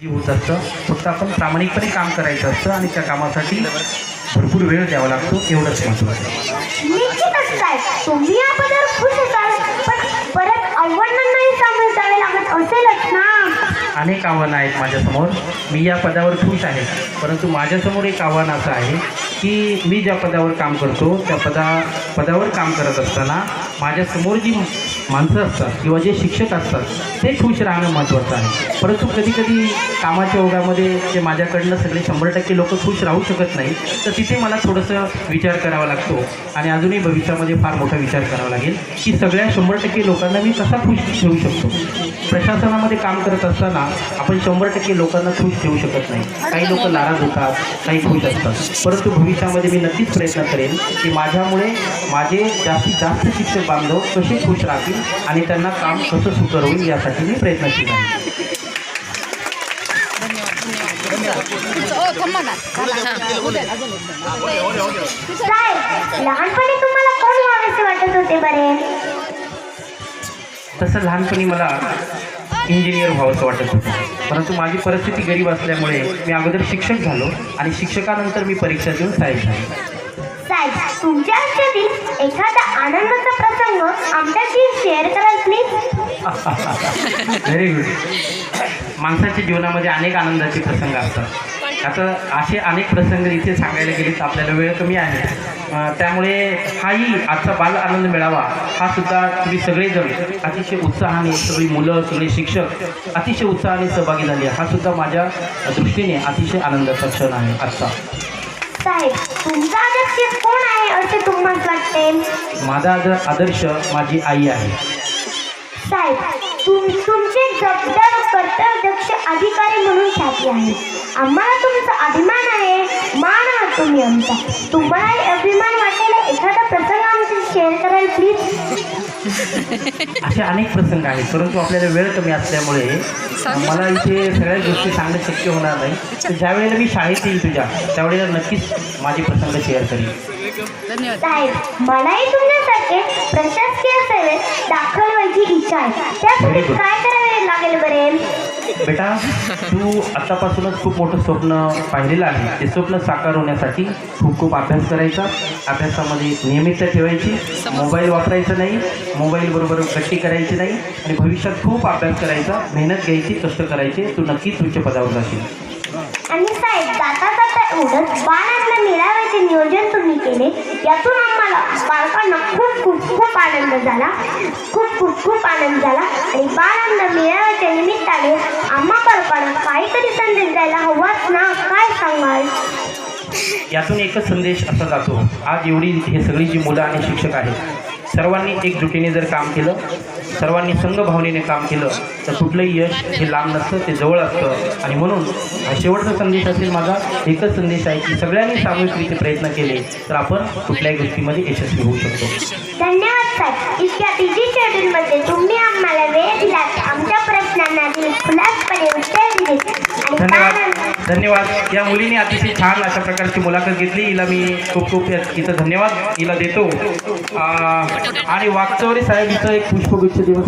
होत असतं. फक्त आपण प्रामाणिकपणे काम करायचं असतं आणि त्या कामासाठी भरपूर वेळ द्यावा लागतो, एवढंच महत्त्वाचं आहे. निश्चितच काय तुम्ही या पदावर खुश असाल, पण परत आव्हानांनाही सामोरे जावे लागत असेलच ना. अनेक आव्हानं आहेत माझ्यासमोर. मी या पदावर खुश आहे, परंतु माझ्यासमोर एक आव्हान असं आहे की मी ज्या पदावर काम करतो त्या पदावर काम करत असताना माझ्यासमोर जी माणसं असतात किंवा जे शिक्षक असतात ते खुश राहणं महत्त्वाचं आहे. परंतु कधीकधी कामाच्या ओघामध्ये ते माझ्याकडनं सगळे 100% लोक खुश राहू शकत नाही, तर तिथे मला थोडंसं विचार करावा लागतो आणि अजूनही भविष्यामध्ये फार मोठा विचार करावा लागेल की सगळ्या 100% लोकांना मी कसा खुश ठेवू शकतो. प्रशासनामध्ये काम करत असताना आपण 100% लोकांना खुश ठेवू शकत नाही. काही लोक नाराज होतात, काही खुश असतात. परंतु भविष्यामध्ये मी नक्कीच प्रयत्न करेन की माझ्यामुळे माझे जास्तीत जास्त शिक्षक बांधव कसे खुश राहतील आणि त्यांना काम कसं सुकर होईल यासाठी मी प्रयत्नशील आहे. लहानपणी तुम्हाला कोण व्हावेसे वाटत होते बरे? तसं लहानपणी मला इंजिनियर व्हावंसं वाटत होतं, परंतु माझी परिस्थिती गरीब असल्यामुळे मी अगोदर शिक्षक झालो आणि शिक्षकानंतर मी परीक्षा देऊन साहेब झालो. साहेब, तुमच्या आयुष्यातील एखादा आनंदाचा प्रसंग आमच्याशी शेअर कराल प्लीज? Very good. माणसाच्या जीवनामध्ये अनेक आनंदाचे प्रसंग असतात. आता असे अनेक प्रसंग इथे सांगायला गेले तर आपल्याला वेळ कमी आहे. त्यामुळे हाही आजचा बाल आनंद मेळावा हा सुद्धा तुम्ही सगळेजण अतिशय उत्साहाने, सगळी मुलं, सगळे शिक्षक अतिशय उत्साहाने सहभागी झाले. हा सुद्धा माझ्या दृष्टीने अतिशय आनंदाचा क्षण आहे आजचा. साहेब, तुमचा आदर्श कोण आहे असे तुम्हाला वाटते? माझा आदर्श माझी आई आहे. साहेब, तुमचे जबाबदार कर्तव्यदक्ष अधिकारी म्हणून ख्याती आहे. आम्हाला तुमचा अभिमान आहे, मान आहात तुम्ही आमचा. तुम्हाला अभिमान वाटेल एखादा प्रसंग आमच्याशी शेअर कराल प्लीज? असे अनेक प्रसंग आहेत, परंतु आपल्याला वेळ कमी असल्यामुळे मला इथे सगळ्या गोष्टी सांगणं शक्य होणार नाही. तर ज्या वेळेला मी शाळेत येईल तुझ्या त्यावेळेला नक्कीच माझे प्रसंग शेअर करेन. साहेब, मलाही तुमच्यासारखे प्रशासकीय सेवेत दाखल व्हायची इच्छा आहे. त्यासाठी काय करावे लागेल बरे? बेटा, तू आत्तापासूनच खूप मोठं स्वप्न पाहिलेलं आहे. ते स्वप्न साकार होण्यासाठी खूप खूप अभ्यास करायचा, अभ्यासामध्ये नियमितता ठेवायची, मोबाईल वापरायचा नाही, मोबाईलबरोबर गट्टी करायची नाही आणि भविष्यात खूप अभ्यास करायचा, मेहनत घ्यायची, कष्ट करायचे. तू नक्कीच उच्च पदावर जाशील. आणि साहेब, जाता जाता एवढंच बाळांना मिळाव्याचे नियोजन तुम्ही केले, यातून आम्हाला बालकांना खूप खूप खूप आनंद झाला. खूप आनंद झाला. आणि बाळांना मिळाव्याच्या निमित्ताने आम्हा बालकांना काहीतरी संदेश द्यायला हवाच ना, काय सांगाल? यातून एकच संदेश असा जातो, आज एवढी हे सगळी जी मुलं आणि शिक्षक आहेत सर्वांनी एकजुटीने जर काम केलं, सर्वांनी संघभावनेने काम केलं तर कुठलंही यश हे लांब नसतं, ते जवळ असतं. आणि म्हणून शेवटचा संदेश असेल माझा, एकच संदेश आहे की सगळ्यांनी सामूहिकरित्या प्रयत्न केले तर आपण कुठल्याही गोष्टीमध्ये यशस्वी होऊ शकतो. धन्यवाद साहेब. इतक्या बिझी शेड्यूलमध्ये तुम्ही आम्हाला वेळ दिलात, आमच्या प्रश्नांना खुलासपणे उत्तर दिले. धन्यवाद. या मुलीने अतिशय छान अशा प्रकारची मुलाखत घेतली. हिला मी खूप इथं धन्यवाद हिला देतो. आणि वाकचौरे साहेब इथं एक पुष्पगुच्छ देऊन